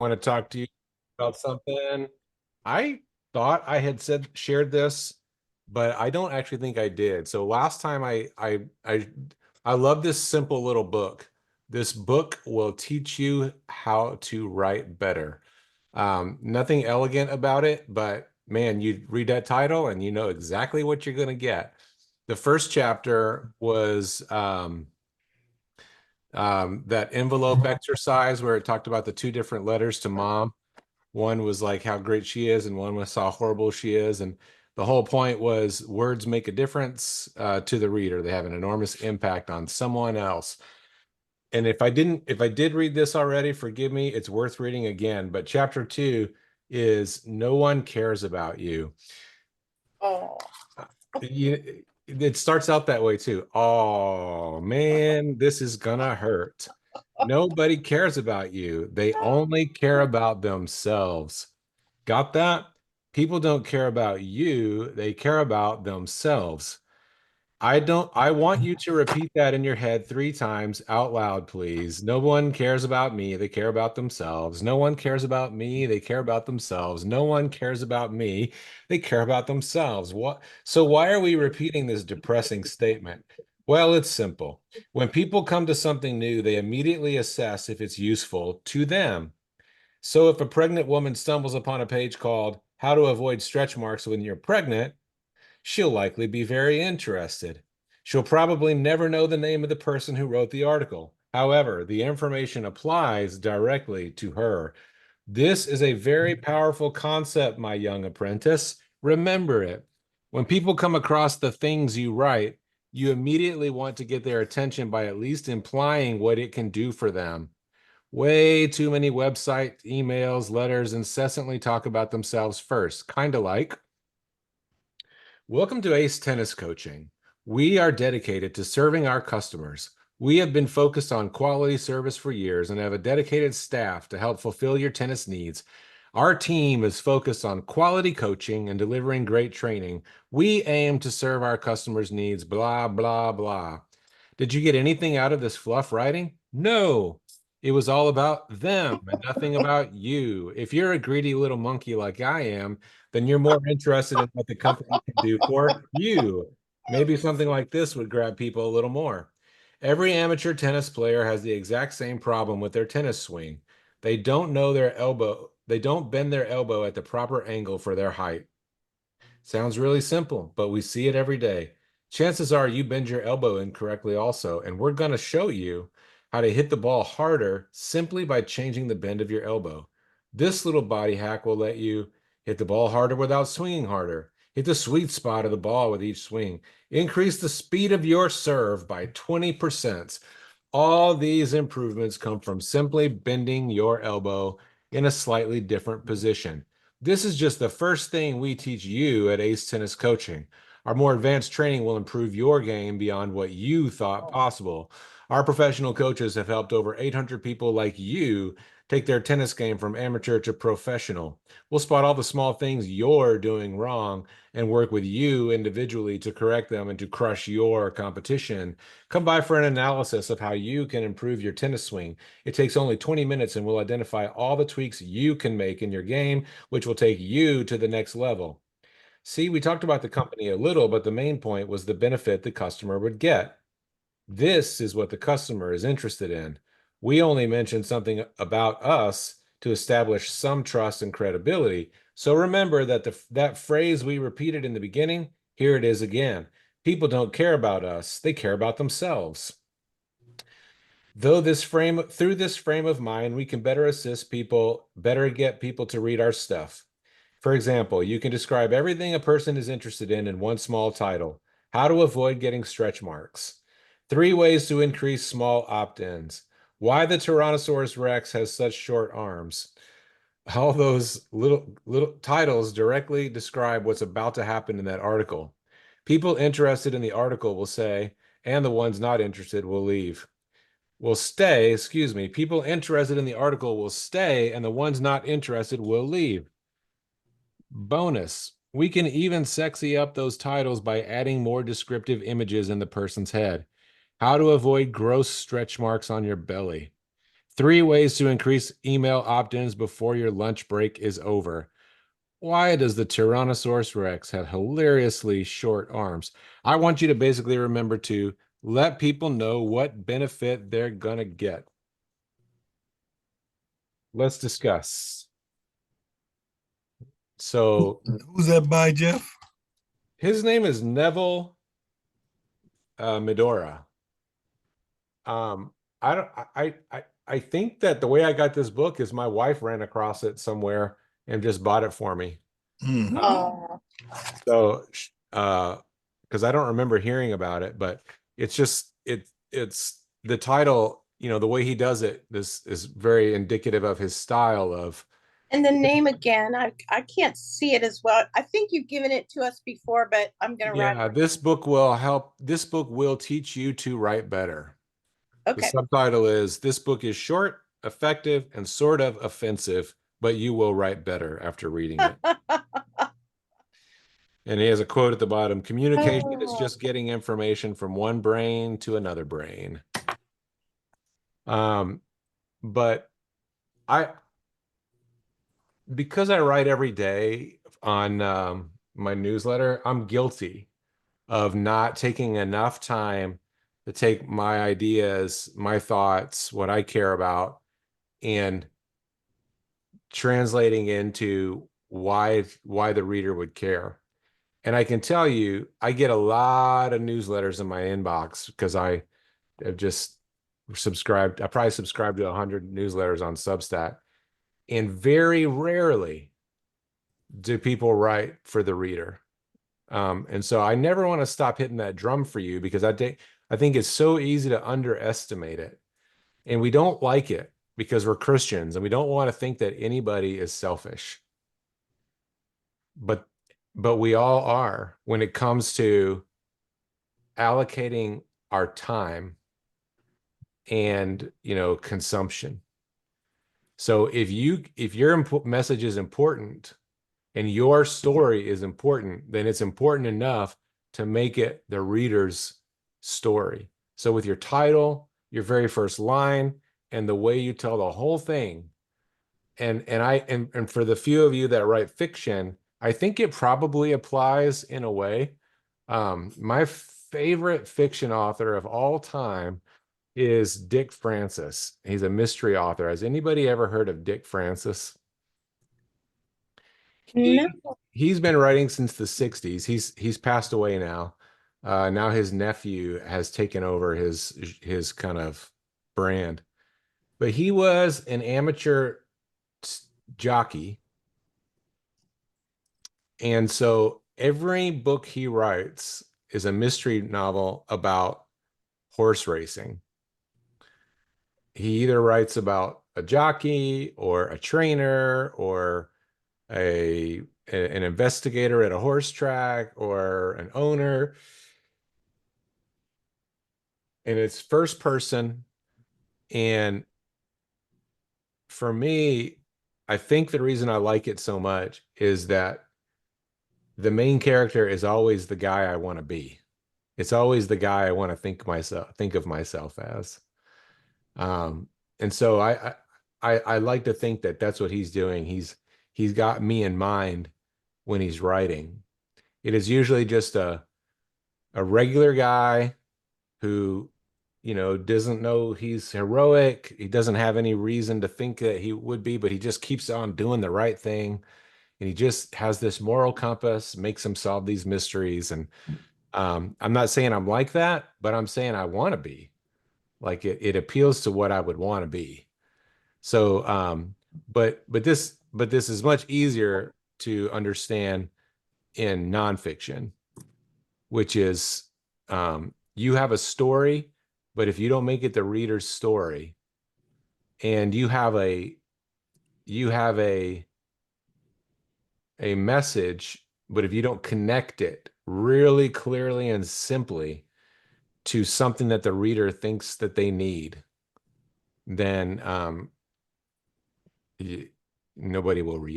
want to talk to you about something. I thought I had shared this, but I don't actually think I did. So last time I love this simple little book. This book will teach you how to write better. Nothing elegant about it, but man, you read that title and you know exactly what you're going to get. The first chapter was that envelope exercise where it talked about the two different letters to mom. One was like how great she is, and one was how horrible she is. And the whole point was words make a difference to the reader. They have an enormous impact on someone else. And if I did read this already, forgive me, it's worth reading again. But chapter 2 is no one cares about you. Oh, It starts out that way too. Oh man, this is gonna hurt. Nobody cares about you. They only care about themselves. Got that? People don't care about you, they care about themselves. I want you to repeat that in your head 3 times out loud, please. No one cares about me, they care about themselves. No one cares about me, they care about themselves. No one cares about me, they care about themselves. What? So why are we repeating this depressing statement? Well, it's simple. When people come to something new, they immediately assess if it's useful to them. So if a pregnant woman stumbles upon a page called How to Avoid Stretch Marks When You're Pregnant, she'll likely be very interested. She'll probably never know the name of the person who wrote the article. However, the information applies directly to her. This is a very powerful concept, my young apprentice. Remember it. When people come across the things you write, you immediately want to get their attention by at least implying what it can do for them. Way too many website emails, letters incessantly talk about themselves first, kind of like, welcome to Ace Tennis Coaching. We are dedicated to serving our customers. We have been focused on quality service for years and have a dedicated staff to help fulfill your tennis needs. Our team is focused on quality coaching and delivering great training. We aim to serve our customers' needs, blah, blah, blah. Did you get anything out of this fluff writing? No. It was all about them and nothing about you. If you're a greedy little monkey like I am, then you're more interested in what the company can do for you. Maybe something like this would grab people a little more. Every amateur tennis player has the exact same problem with their tennis swing. They don't bend their elbow at the proper angle for their height. Sounds really simple, but we see it every day. Chances are you bend your elbow incorrectly also, and we're going to show you how to hit the ball harder simply by changing the bend of your elbow. This little body hack will let you hit the ball harder without swinging harder. Hit the sweet spot of the ball with each swing. Increase the speed of your serve by 20%. All these improvements come from simply bending your elbow in a slightly different position. This is just the first thing we teach you at Ace Tennis Coaching. Our more advanced training will improve your game beyond what you thought possible. Our professional coaches have helped over 800 people like you take their tennis game from amateur to professional. We'll spot all the small things you're doing wrong and work with you individually to correct them and to crush your competition. Come by for an analysis of how you can improve your tennis swing. It takes only 20 minutes and we'll identify all the tweaks you can make in your game, which will take you to the next level. See, we talked about the company a little, but the main point was the benefit the customer would get. This is what the customer is interested in. We only mentioned something about us to establish some trust and credibility. So remember that that phrase we repeated in the beginning, here it is again. People don't care about us, they care about themselves. Through this frame of mind, we can better assist people, better get people to read our stuff. For example, you can describe everything a person is interested in one small title. How to avoid getting stretch marks. 3 ways to increase small opt-ins. Why the Tyrannosaurus Rex has such short arms. All those little titles directly describe what's about to happen in that article. People interested in the article will say, and the ones not interested will leave. Will stay, excuse me. People interested in the article will stay, and the ones not interested will leave. Bonus, we can even sexy up those titles by adding more descriptive images in the person's head. How to avoid gross stretch marks on your belly. 3 ways to increase email opt-ins before your lunch break is over. Why does the Tyrannosaurus Rex have hilariously short arms? I want you to basically remember to let people know what benefit they're gonna get. Let's discuss. So Who's that by, Jeff? his name is Neville Medora. I don't I think that the way I got this book is my wife ran across it somewhere and just bought it for me. Hmm. Oh, So because I don't remember hearing about it, but it's just it's the title, the way he does it, this is very indicative of his style of and the name again, I can't see it as well. I think you've given it to us before, but I'm gonna write. yeah, this book will teach you to write better. The Okay. subtitle is This book is short, effective, and sort of offensive, but you will write better after reading it. And he has a quote at the bottom: communication is Oh, just getting information from one brain to another brain. Um, but I, because I write every day on my newsletter, I'm guilty of not taking enough time to take my ideas, my thoughts, what I care about, and translating into why the reader would care. And I can tell you, I get a lot of newsletters in my inbox because I have just subscribed. I probably subscribed to 100 newsletters on Substack, and very rarely do people write for the reader. And so I never want to stop hitting that drum for you because I think it's so easy to underestimate it, and we don't like it because we're Christians and we don't want to think that anybody is selfish. But we all are when it comes to allocating our time and consumption. So if your message is important and your story is important, then it's important enough to make it the reader's story. So with your title, your very first line, and the way you tell the whole thing, and for the few of you that write fiction, I think it probably applies in a way. My favorite fiction author of all time is Dick Francis. He's a mystery author. Has anybody ever heard of Dick Francis? no. He's been writing since the 60s. He's passed away now. Now his nephew has taken over his kind of brand. But he was an amateur jockey, and so every book he writes is a mystery novel about horse racing. He either writes about a jockey or a trainer or an investigator at a horse track or an owner, and it's first person. And for me, I think the reason I like it so much is that the main character is always the guy I want to be. It's always the guy I want to think of myself as. Um, and so I like to think that that's what he's doing. He's got me in mind when he's writing. It is usually just a regular guy who, doesn't know he's heroic. He doesn't have any reason to think that he would be, but he just keeps on doing the right thing. And he just has this moral compass, makes him solve these mysteries. And I'm not saying I'm like that, but I'm saying I want to be. Like it appeals to what I would want to be. So, but this is much easier to understand in nonfiction, which is you have a story, but if you don't make it the reader's story, and you have a message, but if you don't connect it really clearly and simply to something that the reader thinks that they need, then nobody will read